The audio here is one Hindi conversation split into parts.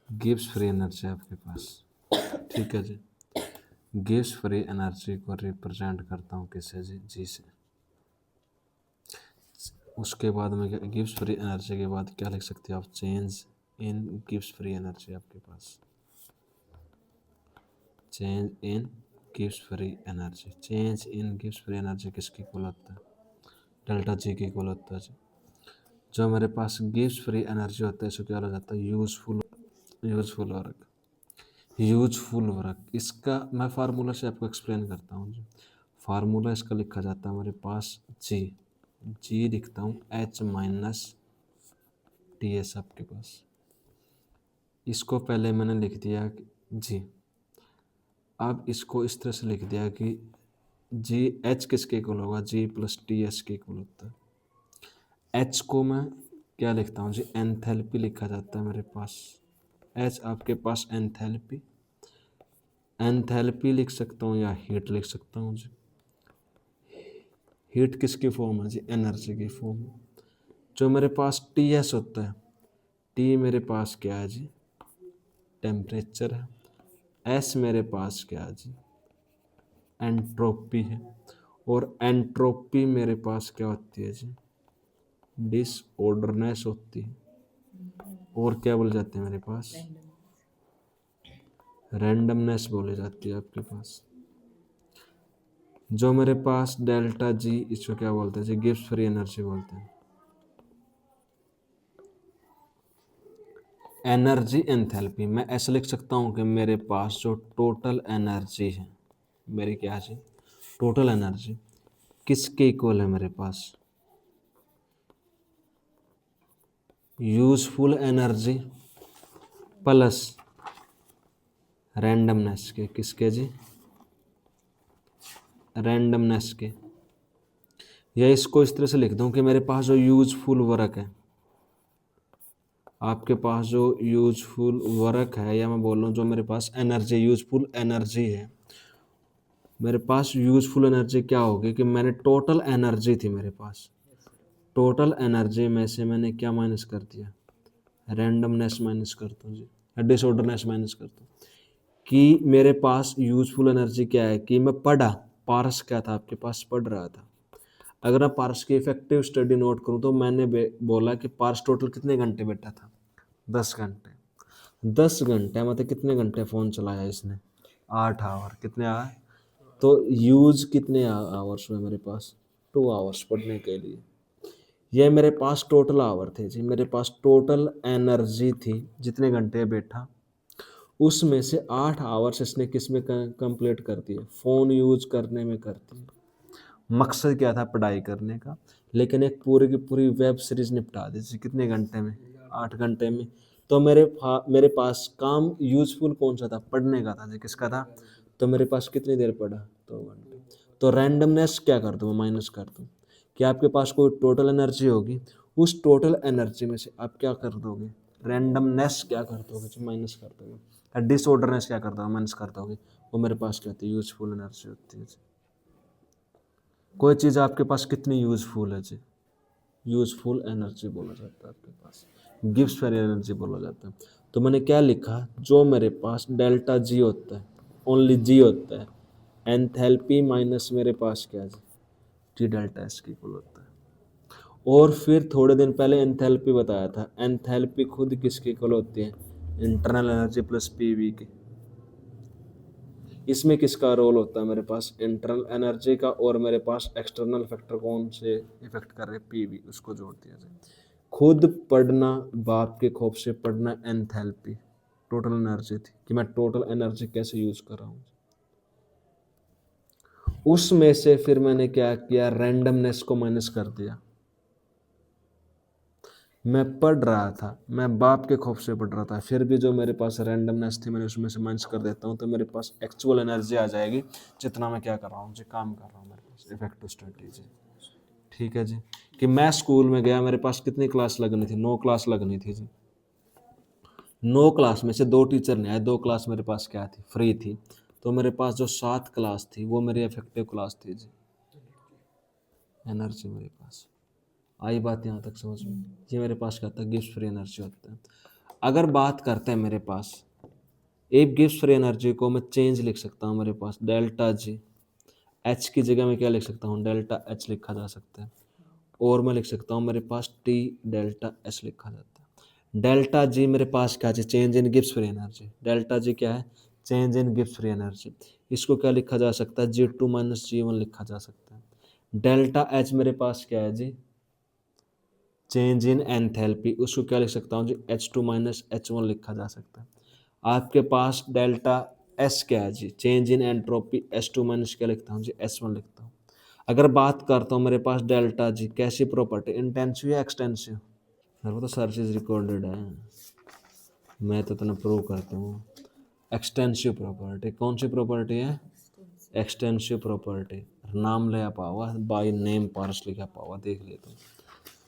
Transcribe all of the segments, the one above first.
गिब्स फ्री एनर्जी आपके पास, ठीक है जी। गिब्स फ्री एनर्जी को रिप्रेजेंट करता हूँ किससे जी, जी से। उसके बाद में गिब्स फ्री एनर्जी के बाद क्या लिख सकते हो आप, change in Gibbs free energy आपके पास, change in Gibbs free energy. Change in Gibbs free energy किसकी इक्वल होता है, डेल्टा जी की इक्वल होता है जी। जो हमारे पास गिब्स फ्री एनर्जी होता है इसको क्या हो जाता है, यूजफुल वर्क। यूजफुल वर्क, इसका मैं फार्मूला से आपको एक्सप्लेन करता हूँ जी। फार्मूला इसका लिखा जाता है हमारे पास जी, जी लिखता हूँ एच माइनस टी एस आपके पास। इसको पहले मैंने लिख दिया जी, अब इसको इस तरह से लिख दिया कि जी एच किसके इक्वल होगा, जी प्लस टी एस के इक्वल होता है। एच को मैं क्या लिखता हूँ जी, एंथैल्पी लिखा जाता है मेरे पास। एच आपके पास एंथैल्पी, एंथैल्पी लिख सकता हूँ या हीट लिख सकता हूँ जी। हीट किसकी फॉर्म है जी, एनर्जी की फॉर्म। जो मेरे पास टी एस होता है, टी मेरे पास क्या है जी, टेम्परेचर है। एस मेरे पास क्या है जी, एंट्रोपी है। और एंट्रोपी मेरे पास क्या होती है जी, डिसऑर्डरनेस होती है। और क्या बोले जाते हैं मेरे पास, रैंडमनेस बोली जाती है आपके पास। जो मेरे पास डेल्टा जी, इसको क्या बोलते हैं जी, गिब्स फ्री एनर्जी बोलते हैं। एनर्जी एंथैल्पी मैं ऐसे लिख सकता हूँ कि मेरे पास जो टोटल एनर्जी है मेरी, क्या है, टोटल एनर्जी किसके इक्वल है मेरे पास, यूजफुल एनर्जी प्लस रैंडमनेस के, किसके जी, रैंडमनेस के। या इसको इस तरह से लिख दूं कि मेरे पास जो यूजफुल वर्क है, आपके पास जो यूजफुल वर्क है, या मैं बोल रहा हूँ जो मेरे पास एनर्जी, यूजफुल एनर्जी है, मेरे पास यूजफुल एनर्जी क्या होगी कि मैंने टोटल एनर्जी थी मेरे पास, टोटल एनर्जी में से मैंने क्या माइनस कर दिया, रैंडमनेस माइनस करता हूँ जी, डिसऑर्डरनेस माइनस करता हूँ। कि मेरे पास यूजफुल एनर्जी क्या है कि मैं पढ़ा, पारस क्या था आपके पास, पढ़ रहा था। अगर मैं पारस की इफेक्टिव स्टडी नोट करूं तो मैंने बोला कि पारस टोटल कितने घंटे बैठा था, 10 घंटे। 10 घंटे मतलब कितने घंटे फ़ोन चलाया इसने, 8 आवर। कितने आए, तो यूज कितने आवर्स हुए मेरे पास, 2 आवर्स पढ़ने के लिए। ये मेरे पास टोटल आवर थे जी, मेरे पास टोटल एनर्जी थी जितने घंटे बैठा, उसमें से 8 आवर्स इसने किस में कंप्लीट कर दिए, फ़ोन यूज करने में कर दिए। मकसद क्या था, पढ़ाई करने का, लेकिन एक पूरी की पूरी वेब सीरीज निपटा दी जी, कितने घंटे में, 8 घंटे में। तो मेरे पास काम यूजफुल कौन सा था, पढ़ने का था जी, किसका था, तो मेरे पास कितनी देर पढ़ा, 2 घंटे। तो रैंडमनेस क्या कर दूँ, माइनस कर दूँ कि आपके पास कोई टोटल एनर्जी होगी, उस टोटल एनर्जी में से आप क्या कर दोगे, रैंडमनेस क्या कर दोगे जी, माइनस कर दोगे। डिसऑर्डरनेस क्या कर दोगे, माइनस कर दोगे। वो मेरे पास क्या होती है, यूजफुल एनर्जी होती है जी। कोई चीज़ आपके पास कितनी यूजफुल है जी, यूजफुल एनर्जी बोला जाता है आपके पास, गिब्स फ्री एनर्जी बोला जाता है। तो मैंने क्या लिखा, जो मेरे पास डेल्टा जी होता है, ओनली जी होता है, एंथैल्पी माइनस मेरे पास क्या है, टी डेल्टा एस की इक्वल होता है। और फिर थोड़े दिन पहले एंथैल्पी बताया था, एंथैल्पी खुद किसकी इक्वल होती है, इंटरनल एनर्जी प्लस पीवी की। इसमें किसका रोल होता है मेरे पास, इंटरनल एनर्जी का, और मेरे पास एक्सटर्नल फैक्टर कौन से इफेक्ट कर रहे, पीवी, उसको जोड़ दिया जाए। खुद पढ़ना, बाप के खौफ से पढ़ना, एंथैल्पी टोटल एनर्जी थी कि मैं टोटल एनर्जी कैसे यूज कर रहा हूँ। उसमें से फिर मैंने क्या किया, रैंडमनेस को माइनस कर दिया। मैं पढ़ रहा था, मैं बाप के खौफ से पढ़ रहा था, फिर भी जो मेरे पास रैंडमनेस थी मैंने उसमें से माइनस कर देता हूँ, तो मेरे पास एक्चुअल एनर्जी आ जाएगी जितना मैं क्या कर रहा हूँ जी, काम कर रहा हूँ मेरे पास, इफेक्टिव स्ट्रेटजी। ठीक है जी। कि मैं स्कूल में गया, मेरे पास कितनी क्लास लगनी थी, 9 क्लास लगनी थी जी। 9 क्लास में से 2 टीचर नहीं आए, 2 क्लास मेरे पास क्या थी, फ्री थी। तो मेरे पास जो 7 क्लास थी वो मेरी इफेक्टिव क्लास थी जी, एनर्जी मेरे पास। आई बात यहाँ तक समझ में, ये मेरे पास क्या था, गिब्स फ्री एनर्जी होता है। अगर बात करते हैं मेरे पास इफ गिव्स फ्री एनर्जी को मैं चेंज लिख सकता हूँ मेरे पास डेल्टा जी, एच की जगह में क्या लिख सकता हूँ डेल्टा एच लिखा जा सकता है, और मैं लिख सकता हूँ मेरे पास टी डेल्टा एच लिखा जाता है। डेल्टा जी मेरे पास क्या है change in Gibbs free energy, delta G क्या है change in Gibbs free energy, इसको क्या लिखा जा सकता है G2 माइनस G1 लिखा जा सकता है। डेल्टा एच मेरे पास क्या है जी चेंज इन एंथैल्पी, उसको क्या लिख सकता हूँ जी H2 माइनस H1 लिखा जा सकता है। आपके पास डेल्टा एस क्या है जी change in entropy, H2 minus क्या लिखता हूँ जी S1 लिखता हूँ। अगर बात करता हूँ मेरे पास डेल्टा जी कैसी प्रॉपर्टी इंटेंसिव या एक्सटेंसिव, मेरे को तो सारी चीज़ रिकॉर्डेड है, मैं तो इतना प्रूव करता हूँ। एक्सटेंसिव प्रॉपर्टी कौन सी प्रॉपर्टी है एक्सटेंसिव प्रॉपर्टी, नाम ले पाओ बाय नेम पार्सली क्या पाओ देख ले तुम।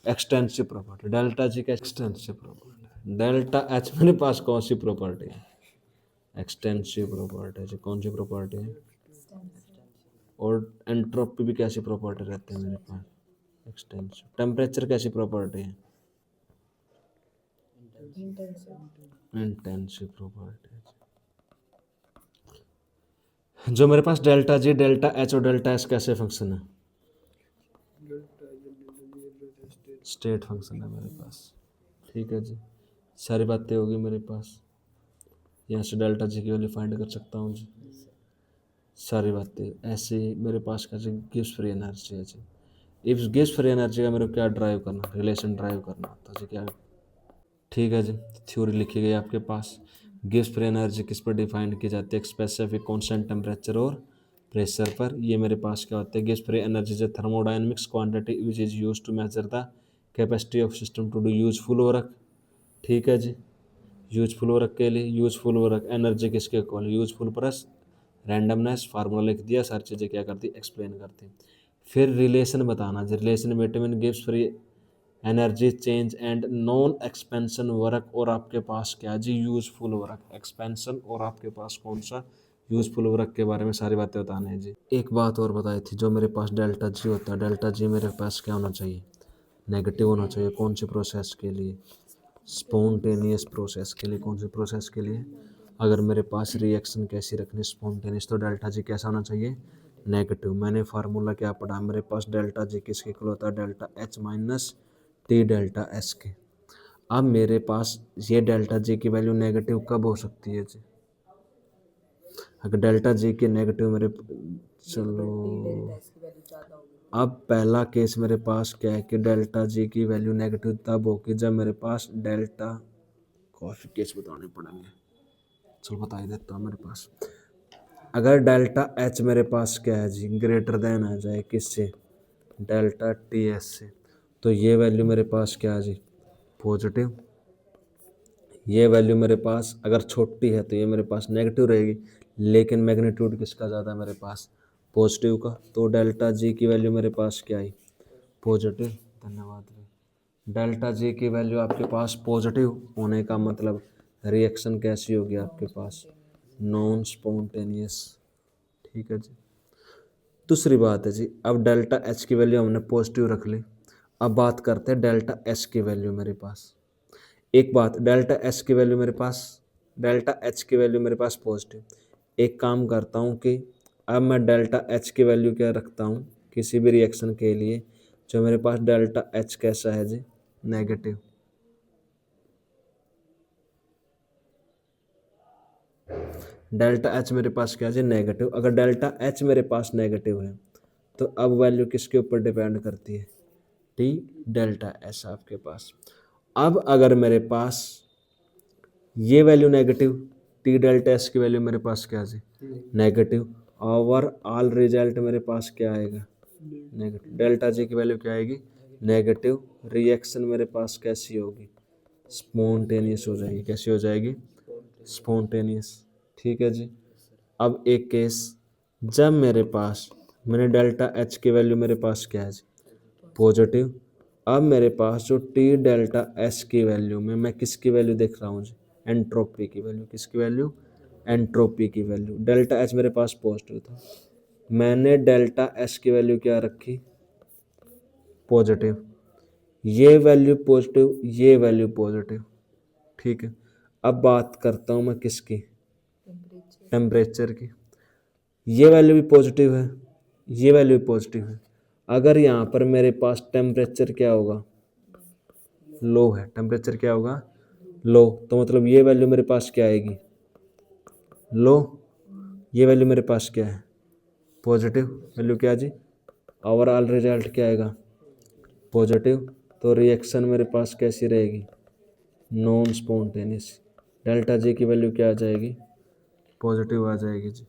एक्सटेंसिव प्रॉपर्टी डेल्टा जी का एक्सटेंसिव प्रॉपर्टी, डेल्टा एच मेरे पास कौन सी प्रॉपर्टी है एक्सटेंसिव प्रॉपर्टी जी, कौन सी प्रॉपर्टी है, और एंट्रोपी भी कैसी प्रॉपर्टी रहती है मेरे पास एक्सटेंसिव, टेम्परेचर कैसी प्रॉपर्टी है इंटेंसिव प्रॉपर्टी। जो मेरे पास डेल्टा जी डेल्टा एच और डेल्टा एस कैसे फंक्शन है स्टेट फंक्शन है मेरे पास, ठीक है जी सारी बातें होगी मेरे पास, यहाँ से डेल्टा जी की वैल्यू फाइंड कर सकता हूँ जी, सारी बातें ऐसे ही मेरे पास कैसे गिव्स फ्री एनर्जी है जी, इफ गिव्स फ्री एनर्जी का मेरे को क्या ड्राइव करना रिलेशन ड्राइव करना होता है जी क्या, ठीक है जी थ्योरी लिखी गई आपके पास। गिव्स फ्री एनर्जी किस पर डिफाइन की जाती है स्पेसिफिक कांस्टेंट टेम्परेचर और प्रेशर पर, ये मेरे पास क्या होता है gives free energy is thermodynamics quantity which is used to measure the capacity of system to do useful work, ठीक है जी यूजफुल वर्क के लिए यूजफुल वर्क एनर्जी किसके equal useful plus randomness, formula लिख दिया, सारी चीज़ें क्या करती एक्सप्लेन करती। फिर रिलेशन बताना जी रिलेशन बिटवीन गिव्स free energy change and non expansion work, और आपके पास क्या जी यूजफुल वर्क एक्सपेंशन, और आपके पास कौन सा यूजफुल वर्क के बारे में सारी बातें बताना है जी। एक बात और बताई थी जो मेरे पास डेल्टा जी होता है, डेल्टा जी मेरे पास क्या होना चाहिए नेगेटिव होना चाहिए, कौन सी प्रोसेस के लिए स्पॉन्टेनियस प्रोसेस के लिए, कौन से प्रोसेस के लिए, अगर मेरे पास रिएक्शन कैसी रखनी स्पॉन्टेनियस तो डेल्टा जी कैसा होना चाहिए नेगेटिव। मैंने फार्मूला क्या पढ़ा मेरे पास डेल्टा जी किसके इक्वल होता है delta H minus T delta S के। अब मेरे पास ये डेल्टा जी की वैल्यू नेगेटिव कब हो सकती है जी अगर डेल्टा जी के नेगेटिव मेरे चलो अब पहला केस मेरे पास क्या है कि डेल्टा जी की वैल्यू नेगेटिव तब होगी जब मेरे पास डेल्टा काफ़ी केस बताने पड़ेंगे, चलो बता ही देता हूँ मेरे पास अगर डेल्टा एच मेरे पास क्या है जी ग्रेटर देन आ जाए किससे डेल्टा टी एस से, तो ये वैल्यू मेरे पास क्या है जी पॉजिटिव, ये वैल्यू मेरे पास अगर छोटी है तो ये मेरे पास नेगेटिव रहेगी, लेकिन मैग्नीट्यूड किसका ज़्यादा मेरे पास पॉजिटिव का, तो डेल्टा जी की वैल्यू मेरे पास क्या आई पॉजिटिव। धन्यवाद भाई। डेल्टा जी की वैल्यू आपके पास पॉजिटिव होने का मतलब रिएक्शन कैसी होगी आपके पास नॉन स्पॉन्टेनियस, ठीक है जी। दूसरी बात है जी अब डेल्टा एच की वैल्यू हमने पॉजिटिव रख ली, अब बात करते हैं डेल्टा एस की वैल्यू मेरे पास। एक बात डेल्टा एस की वैल्यू मेरे पास डेल्टा एच की वैल्यू मेरे पास पॉजिटिव, एक काम करता हूँ कि अब मैं डेल्टा एच की वैल्यू क्या रखता हूँ किसी भी रिएक्शन के लिए जो मेरे पास डेल्टा एच कैसा है जी नेगेटिव, डेल्टा एच मेरे पास क्या है जी नेगेटिव, अगर डेल्टा एच मेरे पास नेगेटिव है तो अब वैल्यू किसके ऊपर डिपेंड करती है टी डेल्टा एस आपके पास। अब अगर मेरे पास ये value negative T delta S की वैल्यू मेरे पास क्या है नेगेटिव, ओवर ऑल रिजल्ट मेरे पास क्या आएगा नेगेटिव, डेल्टा जी की वैल्यू क्या आएगी नेगेटिव, रिएक्शन मेरे पास कैसी होगी स्पॉन्टेनियस हो जाएगी, कैसी हो जाएगी स्पॉन्टेनियस, ठीक है जी। अब एक केस जब मेरे पास मैंने डेल्टा एच की वैल्यू मेरे पास क्या है पॉजिटिव, अब मेरे पास जो टी डेल्टा एस की वैल्यू में मैं किसकी वैल्यू देख रहा हूँ जी एंट्रोपी की वैल्यू, किसकी वैल्यू एंट्रोपी की वैल्यू, डेल्टा एच मेरे पास पॉजिटिव था मैंने डेल्टा एस की वैल्यू क्या रखी पॉजिटिव, ये वैल्यू पॉजिटिव ये वैल्यू पॉजिटिव, ठीक है। अब बात करता हूँ मैं किसकी, टेम्परेचर की। ये वैल्यू भी पॉजिटिव है, ये वैल्यू भी पॉजिटिव है। अगर यहाँ पर मेरे पास टेम्परेचर क्या होगा, लो है, टेम्परेचर क्या होगा, लो, तो मतलब ये वैल्यू मेरे पास क्या आएगी, लो। ये वैल्यू मेरे पास क्या है, पॉजिटिव वैल्यू क्या जी, ओवरऑल रिजल्ट क्या आएगा, पॉजिटिव। तो रिएक्शन मेरे पास कैसी रहेगी, नॉन स्पॉन्टेनियस। डेल्टा जी की वैल्यू क्या आ जाएगी, पॉजिटिव आ जाएगी जी।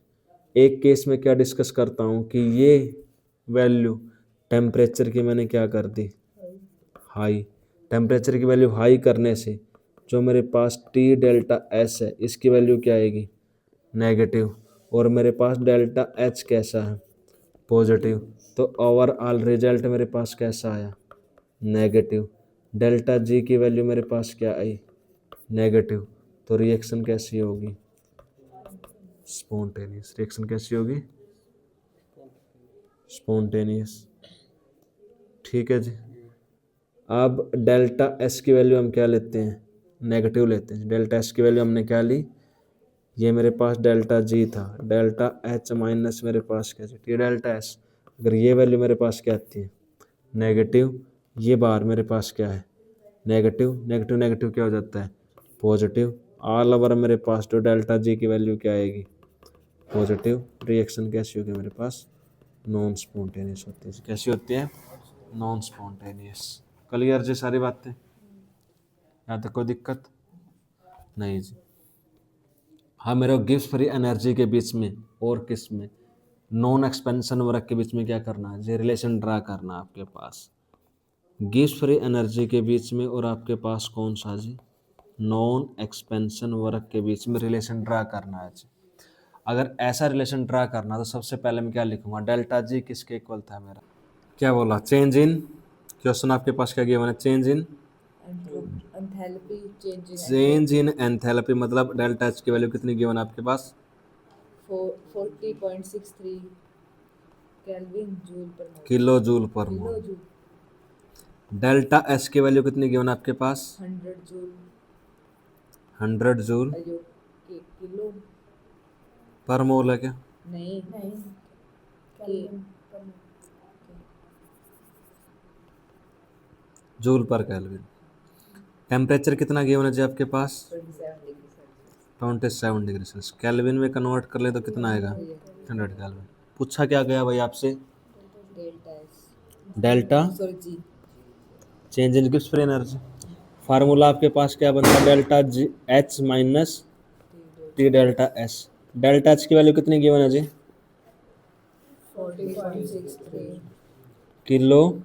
एक केस में क्या डिस्कस करता हूँ कि ये वैल्यू टेम्परेचर की मैंने क्या कर दी, हाई। टेम्परेचर की वैल्यू हाई करने से जो मेरे पास टी डेल्टा एस है इसकी वैल्यू क्या आएगी, नेगेटिव। और मेरे पास डेल्टा एच कैसा है, पॉजिटिव। तो ओवरऑल रिजल्ट मेरे पास कैसा आया, नेगेटिव। डेल्टा जी की वैल्यू मेरे पास क्या आई, नेगेटिव। तो रिएक्शन कैसी होगी, स्पॉन्टेनियस। रिएक्शन कैसी होगी, स्पॉन्टेनियस। ठीक है जी। अब डेल्टा एस की वैल्यू हम क्या लेते हैं, नेगेटिव लेते हैं। डेल्टा एस की वैल्यू हमने क्या ली, ये मेरे पास डेल्टा जी था, डेल्टा एच माइनस मेरे पास क्या टी डेल्टा एस। अगर ये वैल्यू मेरे पास क्या आती है, नेगेटिव, ये बार मेरे पास क्या है, नेगेटिव। नेगेटिव नेगेटिव क्या हो जाता है, पॉजिटिव। ऑल ओवर मेरे पास जो डेल्टा जी की वैल्यू क्या आएगी, पॉजिटिव। रिएक्शन कैसी होगी मेरे पास, नॉन स्पॉन्टेनियस होती है। कैसी होती है, नॉन स्पॉन्टेनियस। क्लियर जी सारी बातें, यहाँ तक कोई दिक्कत नहीं जी। हाँ, मेरे को गिब्स फ्री एनर्जी के बीच में और किस में, नॉन एक्सपेंशन वर्क के बीच में क्या करना है जी, रिलेशन ड्रा करना है आपके पास। गिब्स फ्री एनर्जी के बीच में और आपके पास कौन सा जी, नॉन एक्सपेंशन वर्क के बीच में रिलेशन ड्रा करना है जी। अगर ऐसा रिलेशन ड्रा करना तो सबसे पहले मैं क्या लिखूंगा, डेल्टा जी किसके इक्वल था मेरा, क्या बोला, चेंज इन, क्वेश्चन आपके पास क्या गिवन है, change in, change in enthalpy. मतलब डेल्टा एच की वैल्यू कितनी गिवन है आपके पास, 40.63 केल्विन जूल पर मोल, किलो जूल पर मोल। डेल्टा एस की वैल्यू कितनी गिवन है आपके पास, 100 जूल, 100 जूल किलो पर मोल है क्या, नहीं केल्विन पर जूल पर केल्विन। टेम्परेचर कितना गिवन है जी आपके पास, 27 डिग्री सेल्सियस। केल्विन में कन्वर्ट कर ले तो कितना आएगा, 100 केल्विन। पूछा क्या गया भाई आपसे, delta S, delta sorry G, change in Gibbs free energy. Formula आपके पास क्या बनता है, delta G H minus T delta S. Delta H की वैल्यू कितनी गिवन है जी, 40.63 किलो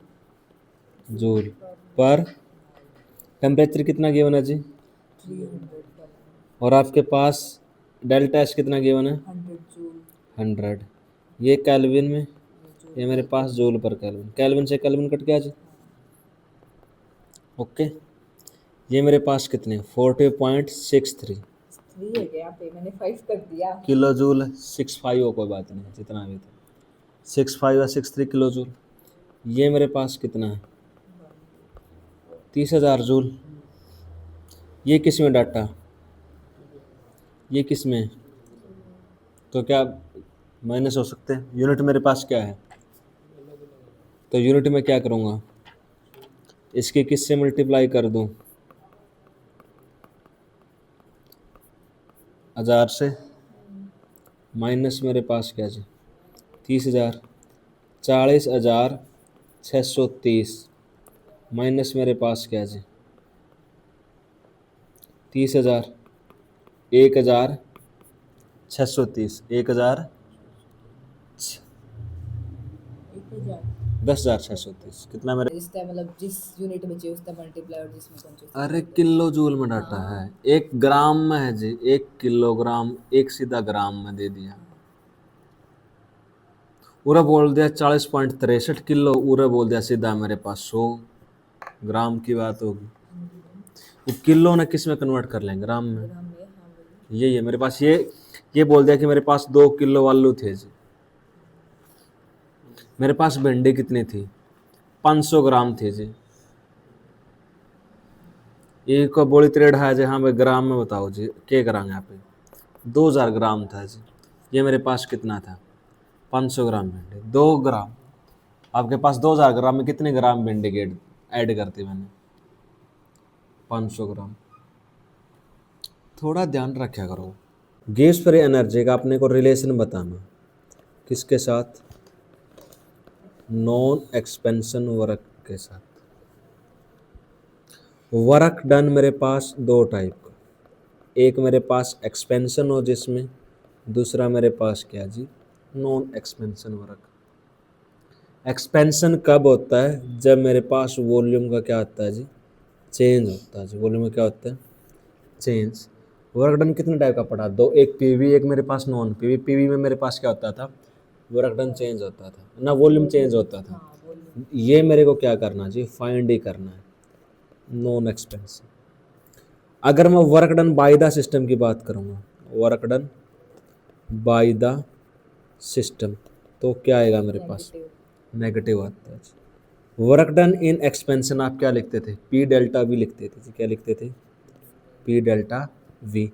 जूल पर। टेम्परेचर कितना गिवन है जी, 300 और आपके पास डेल्टा एच कितना गिवन है, 100 जूल, 100। ये केल्विन में, ये मेरे पास जूल पर केल्विन। केल्विन से केल्विन कट गया जी, ओके। ये मेरे पास कितने, 40.63 3 है क्या पे, मैंने 5 कर दिया। किलो जूल है। 65 हो, कोई बात नहीं, जितना भी था 65 या 63 किलो जूल। ये मेरे पास कितना है, 30,000 जूल। ये किस में डाटा, ये किस में है? तो क्या माइनस हो सकते हैं, यूनिट मेरे पास क्या है, तो यूनिट में क्या करूँगा, इसके किस से मल्टीप्लाई कर दूँ, 1000 से। माइनस मेरे पास क्या जी, 30,000, 40,630 माइनस मेरे पास क्या जी, 30,000, 1,630, 1,000, 1000 10,630 कितना मेरे, इसका मतलब जिस यूनिट में चाहिए उसका मल्टीप्लाई और जिसमें कौन सा अरे किलो जूल में डाटा है, 1 ग्राम में है जी, 1 किलोग्राम, एक सीधा ग्राम में दे दिया। पूरा बोल दिया 40.63 किलो, पूरा बोल दिया सीधा मेरे पास 100 ग्राम की बात होगी। वो किलो ने किस में कन्वर्ट कर लेंगे, ग्राम में। ग्राम में, हाँ बोलिए। ये मेरे पास ये बोल दिया कि मेरे पास 2 किलो आलू थे जी। मेरे पास भिंडी कितनी थी, 500 ग्राम थी जी। ये को बोली त्रेड है जी, हाँ भाई ग्राम में बताओ जी, क्या ग्राम यहाँ पे 2000 ग्राम था जी। ये मेरे पास कितना था 500 ग्राम भिंडी, 2 ग्राम। आपके पास 2000 ग्राम में कितने ग्राम भिंडी के ऐड करती मैंने 500 ग्राम। थोड़ा ध्यान रखा करो। गिव्स फ्री एनर्जी का अपने को रिलेशन बताना किसके साथ, नॉन एक्सपेंशन वर्क के साथ। वर्क डन मेरे पास दो टाइप का, एक मेरे पास एक्सपेंशन हो जिसमें, दूसरा मेरे पास क्या जी नॉन एक्सपेंशन वर्क। एक्सपेंशन कब होता है, जब मेरे पास वॉल्यूम का क्या होता है जी चेंज होता है जी, वॉल्यूम में क्या होता है चेंज। वर्क डन कितने टाइप का पढ़ा, दो, एक पीवी एक मेरे पास नॉन पीवी। पीवी में मेरे पास क्या होता था वर्क डन चेंज होता था ना, वॉल्यूम चेंज होता था। हाँ वॉल्यूम। ये मेरे को क्या करना जी फाइंड ही करना है नॉन एक्सपेंशन। अगर मैं work done by the system की बात करूँगा, work done by the system, तो क्या आएगा मेरे पास नेगेटिव। नेगेटिव आता है। वर्क डन इन एक्सपेंशन आप क्या लिखते थे पी डेल्टा वी लिखते थे जी, क्या लिखते थे पी डेल्टा वी।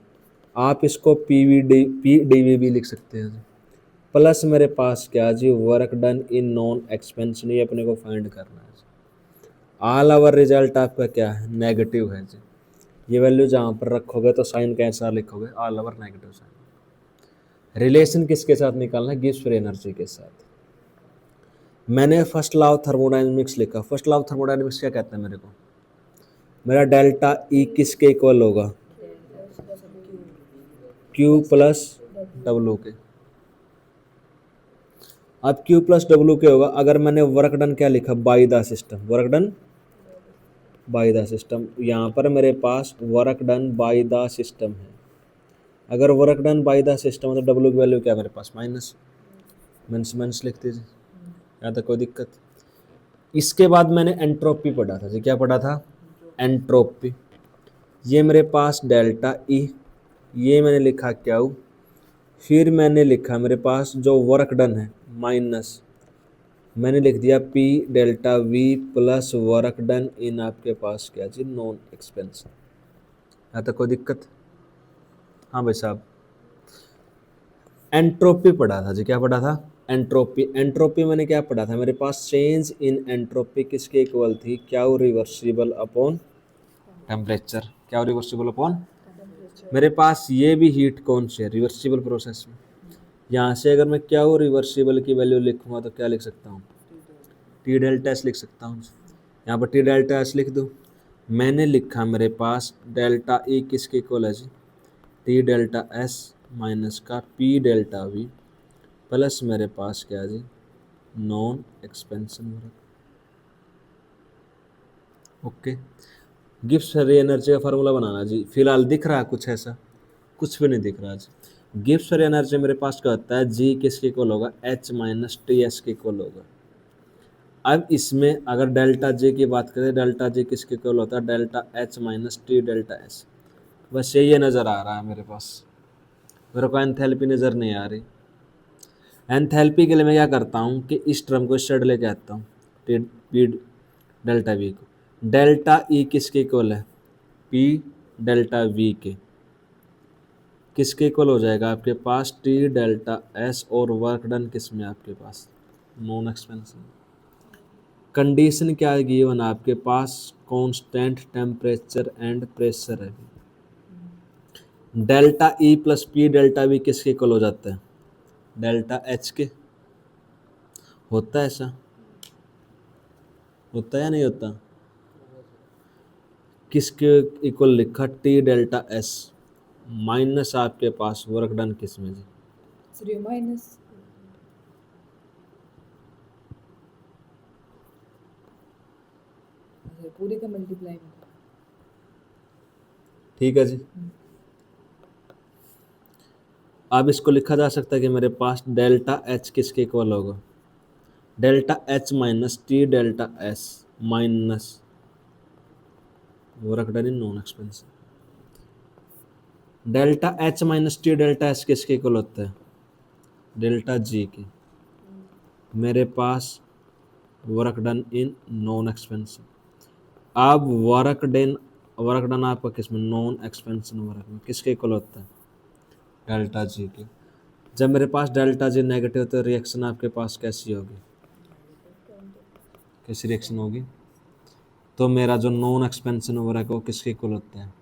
आप इसको P V D P D V भी लिख सकते हैं जी। प्लस मेरे पास क्या जी work done in non expansion, ये अपने को फाइंड करना है जी। ऑल आवर रिजल्ट आपका क्या है नेगेटिव है जी। ये वैल्यू जहाँ पर रखोगे तो साइन कैसा लिखोगे all over negative sign. Relation किसके साथ निकालना है गिव्स फ्री एनर्जी के साथ। मैंने फर्स्ट लॉ ऑफ थर्मोडायनेमिक्स लिखा। फर्स्ट लॉ ऑफ थर्मोडायनेमिक्स क्या कहता है मेरे को, मेरा डेल्टा ई किसके इक्वल होगा क्यू प्लस डब्लू के। अब क्यू प्लस डब्लू के होगा, अगर मैंने वर्क डन क्या लिखा by the system, work done by the system, यहाँ पर मेरे पास work done by the system है। अगर work done by the system है तो डब्ल्यू की वैल्यू क्या मेरे पास माइनस, माइनस लिख दीजिए, यहाँ तक कोई दिक्कत। इसके बाद मैंने एंट्रोपी पढ़ा था जी, क्या पढ़ा था एंट्रोपी। ये मेरे पास डेल्टा ई, ये मैंने लिखा क्यू, फिर मैंने लिखा मेरे पास जो वर्क डन है माइनस, मैंने लिख दिया P delta V plus work done इन आपके पास क्या जी नॉन एक्सपेंशन। यहाँ तक कोई दिक्कत। हाँ भाई साहब एंट्रोपी पढ़ा था जी, क्या पढ़ा था एंट्रोपी। एंट्रोपी मैंने क्या पढ़ा था, मेरे पास चेंज इन एंट्रोपी किसके इक्वल थी क्या रिवर्सिबल अपॉन टेम्परेचर, क्या रिवर्सिबल अपॉन। मेरे पास ये भी हीट कौन सी है रिवर्सिबल प्रोसेस में। यहाँ से अगर मैं क्या रिवर्सिबल की वैल्यू लिखूंगा तो क्या लिख सकता हूँ टी डेल्टा एस लिख सकता हूँ। यहाँ पर टी डेल्टा एस लिख दूँ। मैंने लिखा मेरे पास डेल्टा ई किसके इक्वल है जी टी डेल्टा एस माइनस का पी डेल्टा वी प्लस मेरे पास क्या जी non expansion work. Okay, Gibbs free energy का फार्मूला बनाना जी। फिलहाल दिख रहा है कुछ ऐसा, कुछ भी नहीं दिख रहा जी। गिब्स फ्री एनर्जी मेरे पास क्या होता है जी किसके इक्वल होगा एच माइनस टी एस के इक्वल होगा। अब इसमें अगर डेल्टा जे की बात करें, डेल्टा जे किसके इक्वल होता है delta H minus T delta S. बस ये नज़र आ रहा है मेरे पास, मेरे को एंथैल्पी नज़र नहीं आ रही। एंथैल्पी के लिए मैं क्या करता हूँ कि इस टर्म को स्टड लेके आता हूँ पी डेल्टा वी को। डेल्टा ई किसके इक्वल है पी डेल्टा वी के, किसके इक्वल हो जाएगा आपके पास टी डेल्टा एस, और वर्क डन किस में आपके पास नॉन एक्सपेंशन। कंडीशन क्या है गिवन आपके पास कांस्टेंट टेम्परेचर एंड प्रेशर है। Delta E plus P delta we किसके इक्वल हो जाता है डेल्टा एच के। होता है ऐसा, होता है या नहीं होता। किसके इक्वल लिखा टी डेल्टा एस माइनस आपके पास वर्क डन किस में जी थ्री माइनस पूरी का मल्टीप्लाई में। ठीक है जी। अब इसको लिखा जा सकता है कि मेरे पास डेल्टा एच किसके इक्वल होगा delta H minus T delta S minus work done in non expansion. Delta H minus T delta S किसके इक्वल होता है डेल्टा जी की, मेरे पास work done in non expansion. अब वर्क डन वर्क डन आपका किसमें, नॉन एक्सपेंशन वर्क में, किसके इक्वल होता है, डेल्टा जी के। जब मेरे पास डेल्टा जी नेगेटिव तो रिएक्शन आपके पास कैसी होगी, कैसी रिएक्शन होगी, तो मेरा जो नॉन एक्सपेंशन वर्क है वो किसके इक्वल होता है,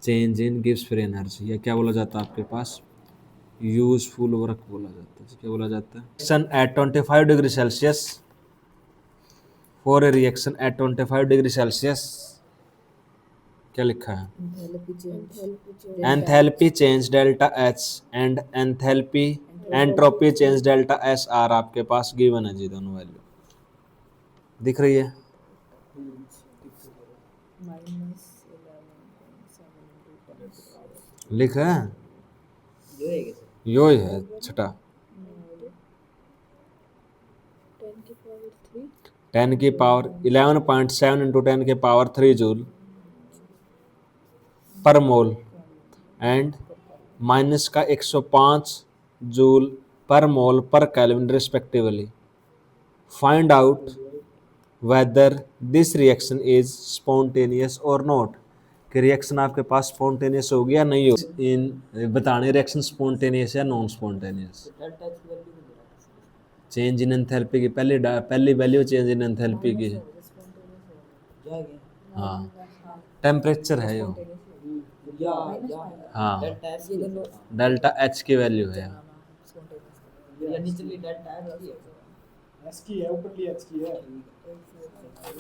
change in gives free energy, या क्या बोला जाता है आपके पास, यूजफुल वर्क बोला जाता है। क्या बोला जाता है, reaction at 25 degree Celsius, for a reaction at 25 degree Celsius, क्या लिखा है, enthalpy change delta H and enthalpy entropy change delta S R आपके पास गिवन है जी, दोनों वैल्यू दिख रही है, लिखा है, यो ही है छठा, 10 की पावर 11.7 इंटू 10 के पावर 3 जूल पर मोल एंड माइनस का 105 जूल पर मोल पर kelvin respectively. Find out whether this reaction is spontaneous और नॉट, कि रिएक्शन आपके पास स्पॉन्टेनियस होगी या नहीं होगी, इन बताने रिएक्शन स्पॉन्टेनियस या non spontaneous. Change in enthalpy की पहली वैल्यू चेंज इन एंथैल्पी की है, हाँ टेम्परेचर है यो, हाँ डेल्टा एच की वैल्यू है,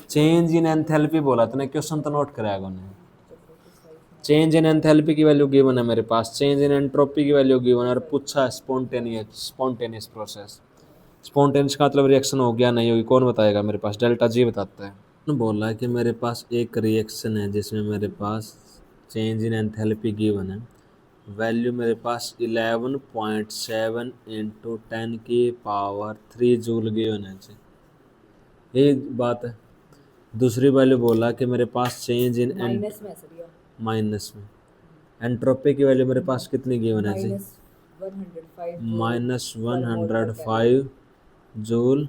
चेंज इन एंथैल्पी बोला तूने, क्वेश्चन तो नोट कराएगा उन्हें, चेंज इन एंथैल्पी की वैल्यू गिवन है मेरे पास, चेंज इन एंट्रोपी की वैल्यू गिवन है, और पूछा स्पॉन्टेनियस प्रोसेस, स्पॉन्टेनियस का मतलब रिएक्शन हो गया नहीं होगी, कौन बताएगा मेरे पास, डेल्टा जी बताता है। बोल रहा है कि मेरे पास एक रिएक्शन है जिसमें मेरे पास चेंज इन एंथैल्पी गिवन है, वैल्यू मेरे पास 11.7 इंटू 10 की पावर 3 जूल गिवन है, ये बात है। दूसरी वैल्यू बोला कि मेरे पास चेंज इन माइनस में एंट्रोपी की वैल्यू मेरे पास कितनी गिवन है जी, -105 जूल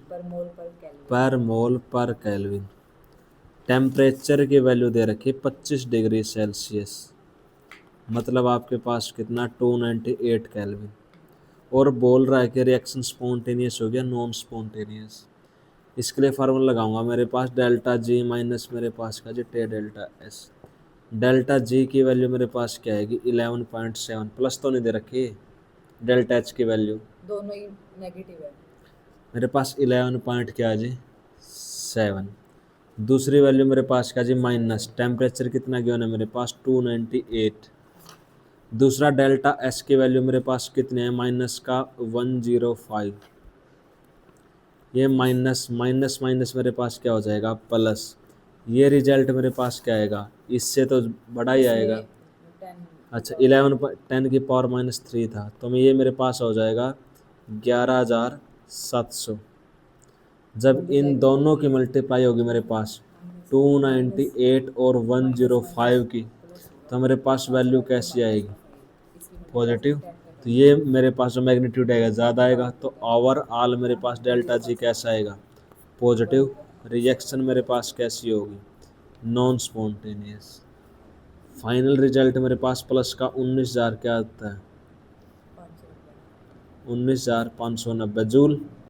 पर मोल पर केल्विन। टेम्परेचर की वैल्यू दे रखी 25 डिग्री सेल्सियस, मतलब आपके पास कितना 298 केल्विन, और बोल रहा है कि रिएक्शन स्पॉन्टेनियस हो गया नॉन स्पॉन्टेनियस। इसके लिए फार्मूला लगाऊंगा, मेरे पास डेल्टा जी माइनस मेरे पास का जी टे डेल्टा एस, डेल्टा जी की वैल्यू मेरे पास क्या आएगी 11.7, प्लस तो नहीं दे रखी, डेल्टा एच की वैल्यू दोनों ही नेगेटिव है, मेरे पास 11 पॉइंट क्या है जी 7, दूसरी वैल्यू मेरे पास क्या जी माइनस, टेम्परेचर कितना गिवन है मेरे पास 298, दूसरा डेल्टा एस की वैल्यू मेरे पास कितने हैं, माइनस का 105, ये माइनस माइनस माइनस मेरे पास क्या हो जाएगा प्लस, ये रिजल्ट मेरे पास क्या आएगा, इससे तो बड़ा ही आएगा, 10 अच्छा 10 की पावर -3 था, तो ये मेरे पास हो जाएगा 11,700, जब इन दोनों की मल्टीप्लाई होगी मेरे पास 298 और 105 की, तो मेरे पास वैल्यू कैसी आएगी, पॉजिटिव, तो ये मेरे पास जो मैग्नीट्यूड आएगा ज़्यादा आएगा, तो ओवरऑल मेरे पास डेल्टा जी कैसा आएगा, पॉजिटिव, रिएक्शन मेरे पास कैसी होगी, नॉन स्पॉन्टेनियस। फाइनल रिजल्ट मेरे पास प्लस का 19,000 क्या आता है, 19,590 जूल